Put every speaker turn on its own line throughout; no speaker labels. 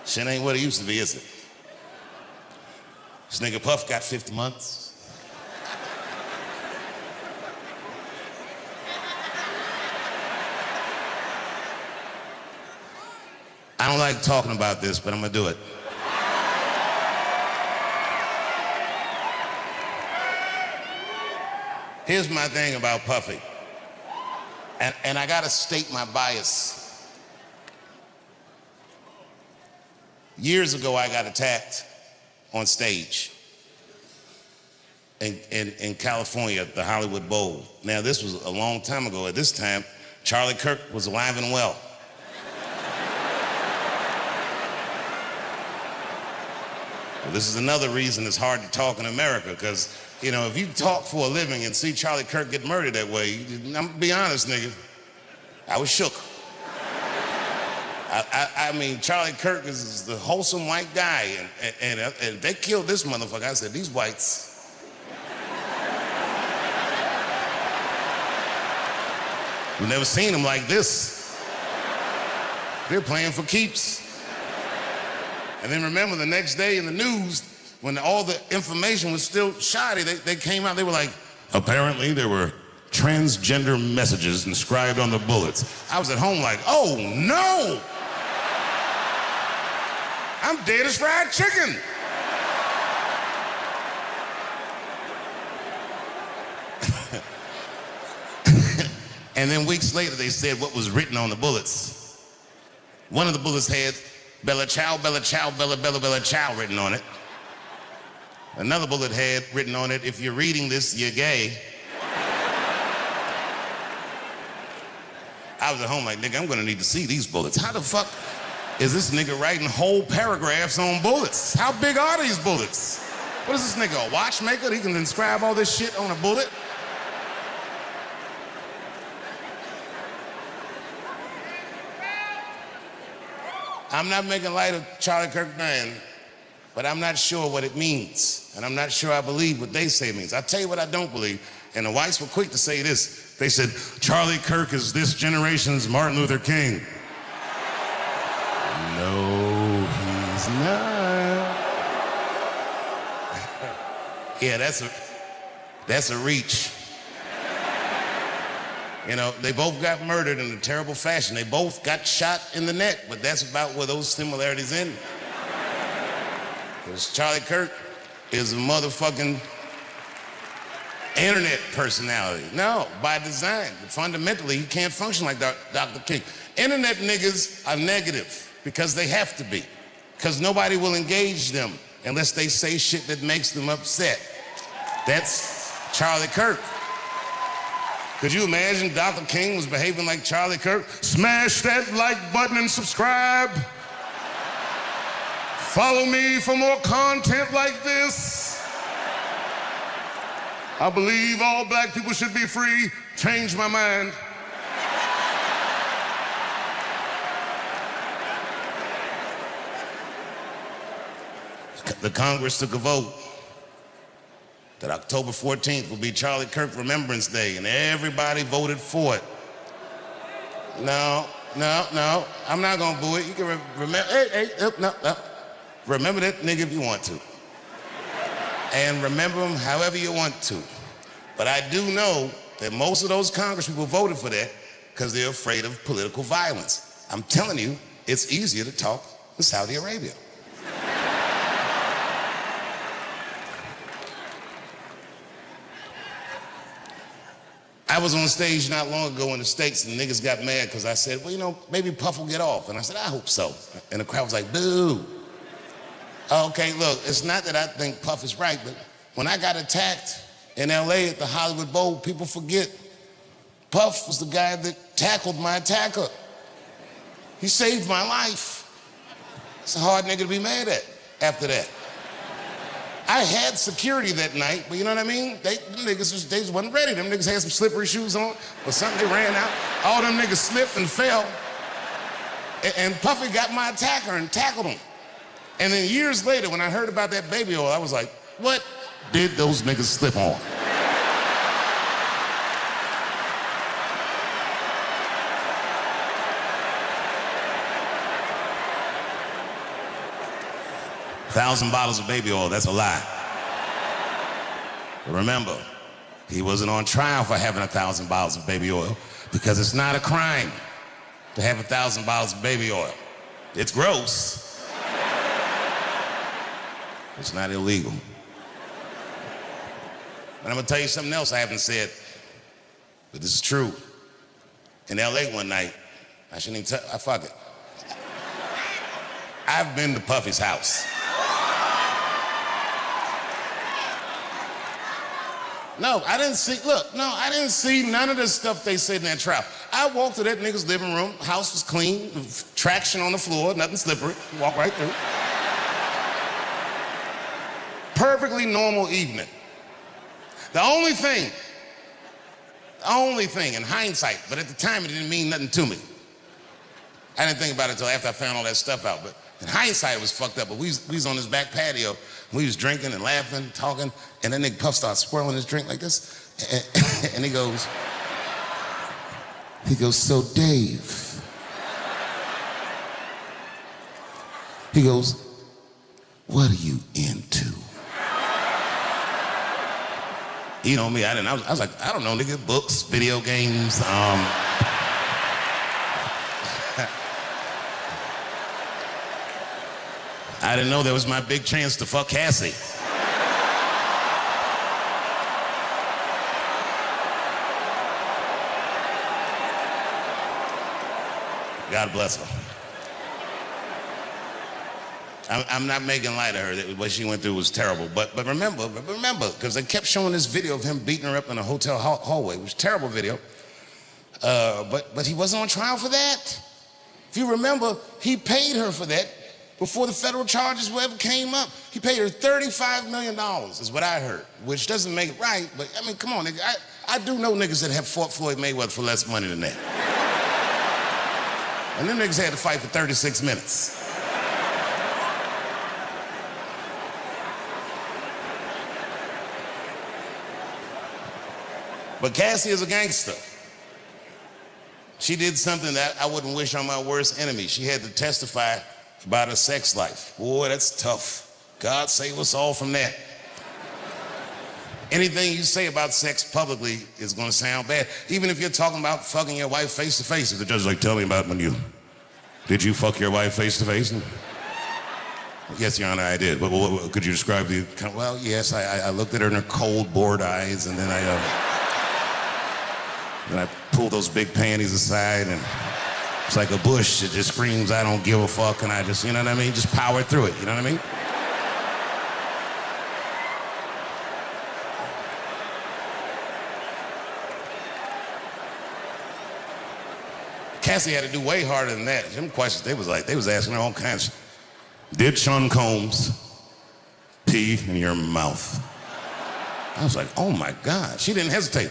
Shit ain't what it used to be, is it? This nigga Puff got 50 months. I don't like talking about this, but I'm gonna do it. Here's my thing about Puffy. And I gotta state my bias. Years ago, I got attacked on stage in California at the Hollywood Bowl. Now, this was a long time ago. At this time, Charlie Kirk was alive and well. Well, this is another reason it's hard to talk in America, because, you know, if you talk for a living and see Charlie Kirk get murdered that way, I'm gonna be honest, nigga, I was shook. I mean, Charlie Kirk is the wholesome white guy, and they killed this motherfucker. I said, these whites. We've never seen them like this. They're playing for keeps. And then remember the next day in the news, when all the information was still shoddy, they came out, they were like, apparently there were transgender messages inscribed on the bullets. I was at home like, oh no! I'm dead as fried chicken. And then weeks later, they said what was written on the bullets. One of the bullets had Bella Ciao, Bella Ciao, Bella, Bella, Bella Ciao written on it. Another bullet had written on it, if you're reading this, you're gay. I was at home like, nigga, I'm gonna need to see these bullets. How the fuck is this nigga writing whole paragraphs on bullets? How big are these bullets? What is this nigga, a watchmaker? He can inscribe all this shit on a bullet? I'm not making light of Charlie Kirk dying, but I'm not sure what it means. And I'm not sure I believe what they say it means. I'll tell you what I don't believe. And the whites were quick to say this. They said, Charlie Kirk is this generation's Martin Luther King. No, he's not. Yeah, that's a reach. You know, they both got murdered in a terrible fashion. They both got shot in the neck, but that's about where those similarities end. Because Charlie Kirk is a motherfucking internet personality. No, by design. Fundamentally, he can't function like Dr. King. Internet niggas are negative because they have to be. Because nobody will engage them unless they say shit that makes them upset. That's Charlie Kirk. Could you imagine Dr. King was behaving like Charlie Kirk? Smash that like button and subscribe. Follow me for more content like this. I believe all black people should be free. Change my mind. The Congress took a vote that October 14th will be Charlie Kirk Remembrance Day, and everybody voted for it. No, I'm not gonna boo it. You can remember, no. Remember that nigga if you want to. And remember him however you want to. But I do know that most of those Congress people voted for that because they're afraid of political violence. I'm telling you, it's easier to talk in Saudi Arabia. I was on stage not long ago in the States and niggas got mad because I said, well, you know, maybe Puff will get off. And I said, I hope so. And the crowd was like, boo. Okay, look, it's not that I think Puff is right, but when I got attacked in LA at the Hollywood Bowl, people forget Puff was the guy that tackled my attacker. He saved my life. It's a hard nigga to be mad at after that. I had security that night, but you know what I mean? They just wasn't ready. Them niggas had some slippery shoes on or something, they ran out. All them niggas slipped and fell. And Puffy got my attacker and tackled him. And then years later, when I heard about that baby oil, I was like, what did those niggas slip on? 1,000 bottles of baby oil, that's a lie. But remember, he wasn't on trial for having 1,000 bottles of baby oil because it's not a crime to have 1,000 bottles of baby oil. It's gross. It's not illegal. And I'm gonna tell you something else I haven't said, but this is true. In LA one night, I shouldn't even tell, fuck it. I've been to Puffy's house. No, I didn't see none of the stuff they said in that trial. I walked to that nigga's living room, house was clean, traction on the floor, nothing slippery, walk right through. Perfectly normal evening. The only thing, in hindsight, but at the time it didn't mean nothing to me. I didn't think about it until after I found all that stuff out, but in hindsight it was fucked up. But we was on this back patio, we was drinking and laughing, talking, and then Nigga Puff starts swirling his drink like this, and he goes, so Dave, he goes, what are you into? You know me, I was like, I don't know, nigga, books, video games, I didn't know that was my big chance to fuck Cassie. God bless her. I'm not making light of her. What she went through was terrible. But remember, because they kept showing this video of him beating her up in a hotel hallway. It was a terrible video. But he wasn't on trial for that. If you remember, he paid her for that before the federal charges ever came up. He paid her $35 million, is what I heard, which doesn't make it right, but I mean, come on, nigga. I do know niggas that have fought Floyd Mayweather for less money than that. And them niggas had to fight for 36 minutes. But Cassie is a gangster. She did something that I wouldn't wish on my worst enemy. She had to testify about her sex life. Boy, that's tough. God save us all from that. Anything you say about sex publicly is gonna sound bad. Even if you're talking about fucking your wife face to face. If the judge is like, tell me about did you fuck your wife face to face? Yes, Your Honor, I did. But could you describe the, well, yes, I looked at her in her cold, bored eyes, and then I pulled those big panties aside, and it's like a bush that just screams, I don't give a fuck, and I just, you know what I mean? Just power through it, you know what I mean? Cassie had to do way harder than that. Them questions, they was asking her all kinds. Did Sean Combs pee in your mouth? I was like, oh my God. She didn't hesitate.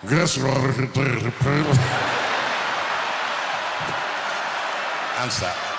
Guess what? I'm sorry.